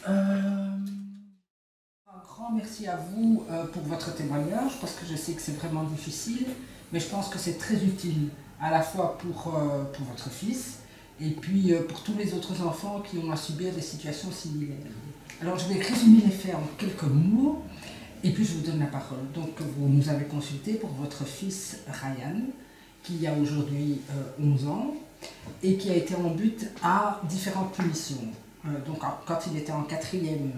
Un grand merci à vous pour votre témoignage, parce que je sais que c'est vraiment difficile, mais je pense que c'est très utile, à la fois pour votre fils, et puis pour tous les autres enfants qui ont à subir des situations similaires. Alors je vais résumer les faits en quelques mots, et puis je vous donne la parole. Donc vous nous avez consulté pour votre fils Ryan, qui a aujourd'hui 11 ans, et qui a été en but à différentes punitions. Donc quand il était en quatrième,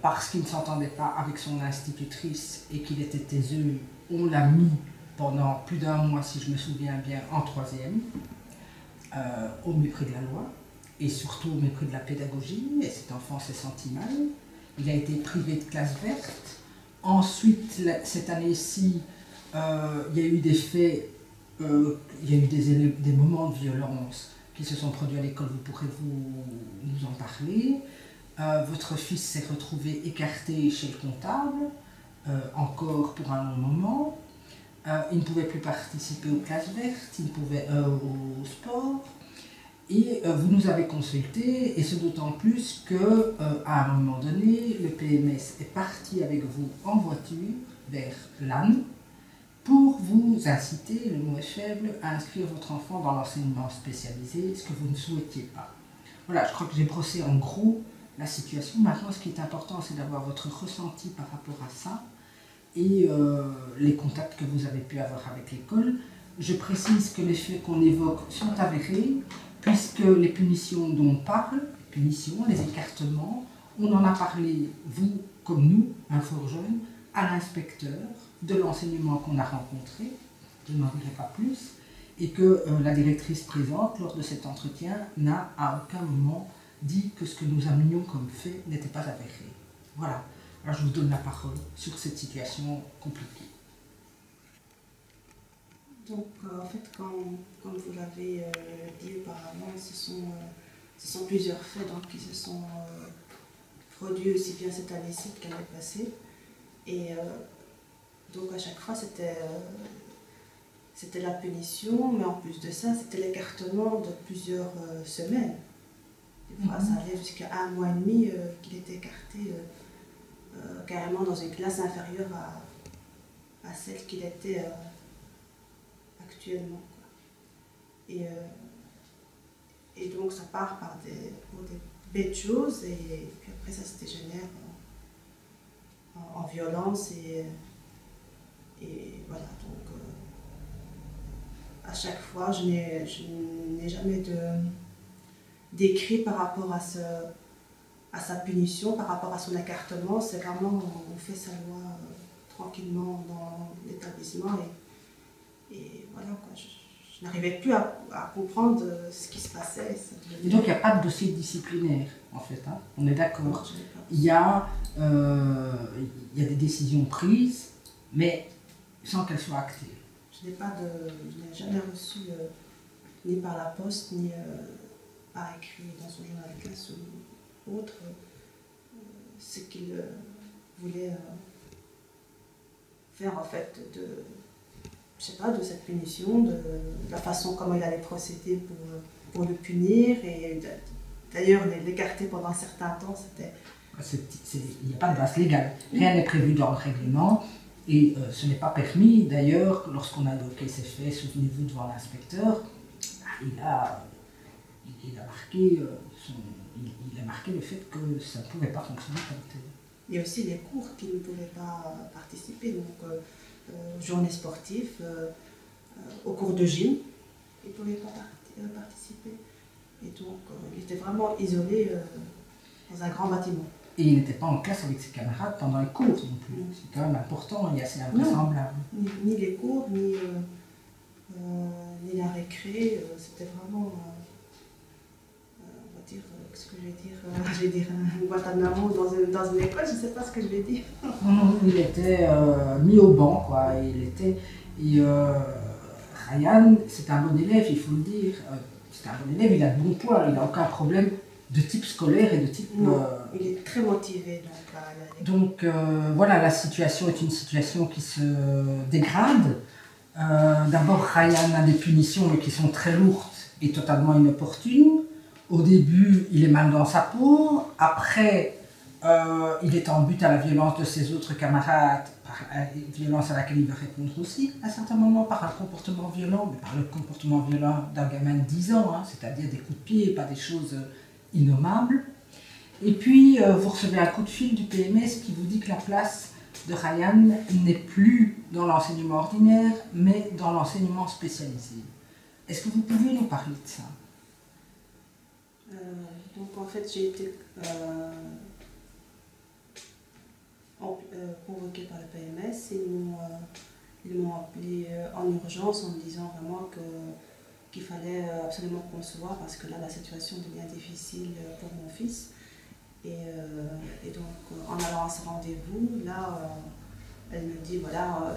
parce qu'il ne s'entendait pas avec son institutrice et qu'il était taiseux, on l'a mis pendant plus d'un mois, si je me souviens bien, en troisième, au mépris de la loi et surtout au mépris de la pédagogie, et cet enfant s'est senti mal. Il a été privé de classe verte. Ensuite, cette année-ci, il y a eu des faits, il y a eu des moments de violence qui se sont produits à l'école, vous pourrez nous en parler. Votre fils s'est retrouvé écarté chez le comptable, encore pour un long moment. Il ne pouvait plus participer aux classes vertes, il ne pouvait au sport. Et vous nous avez consulté, et ce d'autant plus qu'à un moment donné, le PMS est parti avec vous en voiture vers l'Anne pour vous inciter, le mot est faible, à inscrire votre enfant dans l'enseignement spécialisé, ce que vous ne souhaitiez pas. Voilà, je crois que j'ai brossé en gros la situation. Maintenant, ce qui est important, c'est d'avoir votre ressenti par rapport à ça et les contacts que vous avez pu avoir avec l'école. Je précise que les faits qu'on évoque sont avérés, puisque les punitions dont on parle, les punitions, les écartements, on en a parlé, vous comme nous, un fort jeune, à l'inspecteur de l'enseignement qu'on a rencontré, je n'en dirai pas plus, et que la directrice présente, lors de cet entretien, n'a à aucun moment dit que ce que nous amenions comme fait n'était pas avéré. Voilà. Alors je vous donne la parole sur cette situation compliquée. Donc en fait, comme vous l'avez dit auparavant, ce sont plusieurs faits donc, qui se sont produits aussi bien cette année-ci que l'année passée. Et donc à chaque fois c'était la punition, mais en plus de ça c'était l'écartement de plusieurs semaines. Des fois ça allait jusqu'à 1 mois et demi qu'il était écarté carrément dans une classe inférieure à celle qu'il était actuellement. Et donc ça part pour des bêtes choses, et puis après ça se dégénère en violence, et voilà. Donc à chaque fois je n'ai jamais d'écrit par rapport à sa punition, par rapport à son écartement. C'est vraiment, on fait sa loi tranquillement dans l'établissement, et voilà quoi. Je n'arrivais plus à comprendre ce qui se passait. Et donc il n'y a pas de dossier disciplinaire en fait, hein? On est d'accord. Il y a des décisions prises, mais sans qu'elles soient actées. Je n'ai jamais reçu ni par la poste, ni par écrit dans son journal de classe ou autre, ce qu'il voulait faire en fait je sais pas, de cette punition, de la façon comment il allait procéder pour le punir, et d'ailleurs l'écarter pendant un certain temps, c'était... Il n'y a pas de base légale, rien n'est prévu dans le règlement, et ce n'est pas permis. D'ailleurs, lorsqu'on a évoqué ces faits, souvenez-vous, devant l'inspecteur, il a marqué le fait que ça ne pouvait pas fonctionner comme tel. Il y a aussi les cours qui ne pouvaient pas participer, donc journée sportive, au cours de gym, il ne pouvait pas participer. Et donc il était vraiment isolé dans un grand bâtiment. Et il n'était pas en classe avec ses camarades pendant les cours non plus. C'est quand même important et assez invraisemblable. Ni les cours, ni la récré, c'était vraiment... ce que je vais dire un Guantanamo dans une école, je ne sais pas ce que je vais dire. Non, il était mis au banc, quoi. Ryan, c'est un bon élève, il faut le dire. C'est un bon élève, il a de bons points, il n'a aucun problème de type scolaire et de type... Non, il est très motivé. Donc voilà, la situation est une situation qui se dégrade. D'abord, Ryan a des punitions qui sont très lourdes et totalement inopportunes. au début, il est mal dans sa peau. Après, il est en but à la violence de ses autres camarades, violence à laquelle il va répondre aussi, à certains moments, par un comportement violent, mais par le comportement violent d'un gamin de 10 ans, hein, c'est-à-dire des coups de pied, pas des choses innommables. Et puis, vous recevez un coup de fil du PMS qui vous dit que la place de Ryan n'est plus dans l'enseignement ordinaire, mais dans l'enseignement spécialisé. Est-ce que vous pouvez nous parler de ça? Donc en fait, j'ai été convoquée par le PMS et ils m'ont appelé en urgence en me disant vraiment qu'il fallait absolument qu'on se voie parce que là, la situation devient difficile pour mon fils. Et donc, en allant à ce rendez-vous, là, elle me dit, voilà,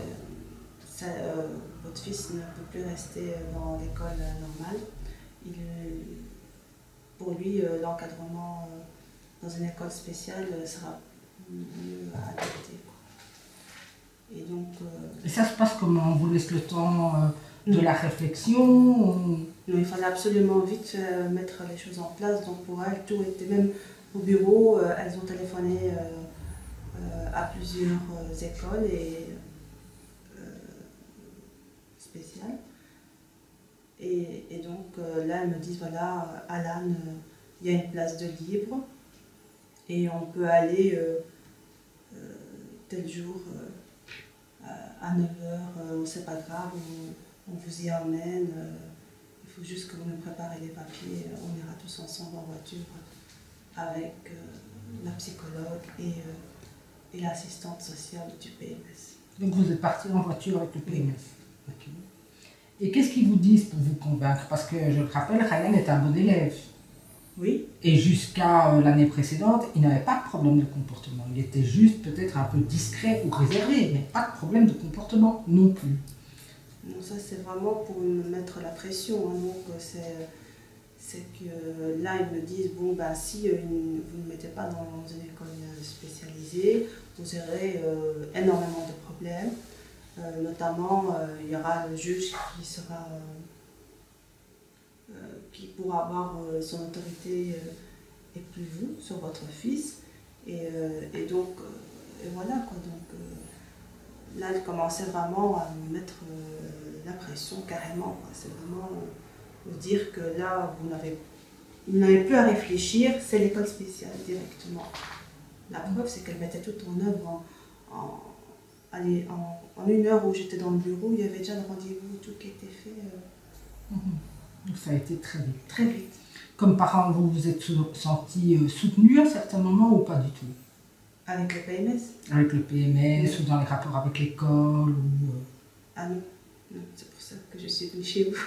votre fils ne peut plus rester dans l'école normale. Pour lui, l'encadrement dans une école spéciale sera mieux adapté. Et donc... Et ça se passe comment? On vous laisse le temps de la réflexion? Non, il fallait absolument vite mettre les choses en place. Donc pour elles, tout était même au bureau. Elles ont téléphoné à plusieurs écoles spéciales. Et donc là, elles me disent, voilà, Alan, il y a une place de libre et on peut aller tel jour à 9h, c'est pas grave, on vous y emmène. Il faut juste que vous nous préparez les papiers, on ira tous ensemble en voiture avec la psychologue et l'assistante sociale du PMS. Donc vous êtes parti en voiture avec le PMS. Okay. Et qu'est-ce qu'ils vous disent pour vous convaincre? Parce que je le rappelle, Ryan est un bon élève. Oui. Et jusqu'à l'année précédente, il n'avait pas de problème de comportement. Il était juste peut-être un peu discret ou réservé, mais pas de problème de comportement non plus. Non, ça c'est vraiment pour me mettre la pression. Hein. Donc c'est que là ils me disent, bon ben si vous ne mettez pas dans une école spécialisée, vous aurez énormément de problèmes. Notamment, il y aura le juge qui pourra avoir son autorité et plus vous sur votre fils. Et donc, et voilà quoi. Donc, là, elle commençait vraiment à me mettre la pression carrément. C'est vraiment me dire que là, vous n'avez plus à réfléchir, c'est l'école spéciale directement. La preuve, c'est qu'elle mettait tout en œuvre en une heure où j'étais dans le bureau, il y avait déjà le rendez-vous, tout qui était fait. Donc ça a été très vite. Très vite. Comme parent, vous vous êtes senti soutenu à certains moments ou pas du tout? Avec le PMS? Avec le PMS ou dans les rapports avec l'école Ah non, non, c'est pour ça que je suis venue chez vous.